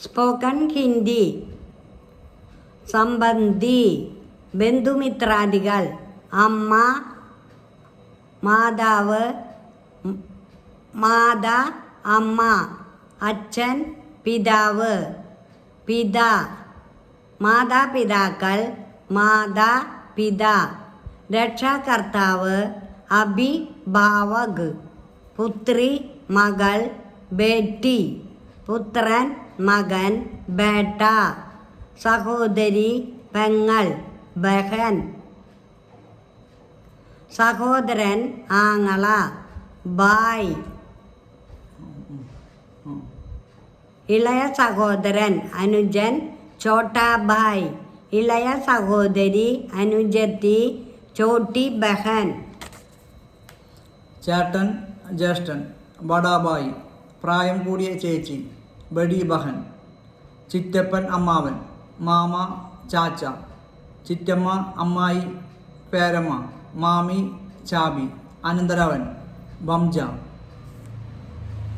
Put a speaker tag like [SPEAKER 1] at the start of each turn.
[SPEAKER 1] Spoken Hindi. സംബന്ധി ബന്ധുമിത്രാദികൾ. അമ്മ, മാതാവ്, മാതാ, അമ്മ. അച്ഛൻ, പിതാവ്, പിതാ. മാതാപിതാക്കൾ, മാതാ, പിതാ. രക്ഷാകർത്താവ്, അഭിഭാവക്. പുത്രി, മകൾ, ബേട്ടി. പുത്രൻ, മകൻ, ബേട്ട. സഹോദരി, പെങ്ങൾ, ബഹൻ. സഹോദരൻ, ആങ്ങള, ബായ്. ഇളയ സഹോദരൻ, അനുജൻ, ചോട്ടാ ഭായ്. ഇളയ സഹോദരി, അനുജത്തി, ചോട്ടി ബഹൻ.
[SPEAKER 2] ചേട്ടൻ, ജ്യേഷ്ഠൻ, ബഡാബായി. പ്രായം കൂടിയ ചേച്ചി, ബഡി ബഹൻ. ചിറ്റപ്പൻ, അമ്മാവൻ, മാമ, ചാച്ച. ചിറ്റമ്മ, അമ്മായി, പേരമ്മ, മാമി, ചാബി. അനന്തരവൻ, ബംജ.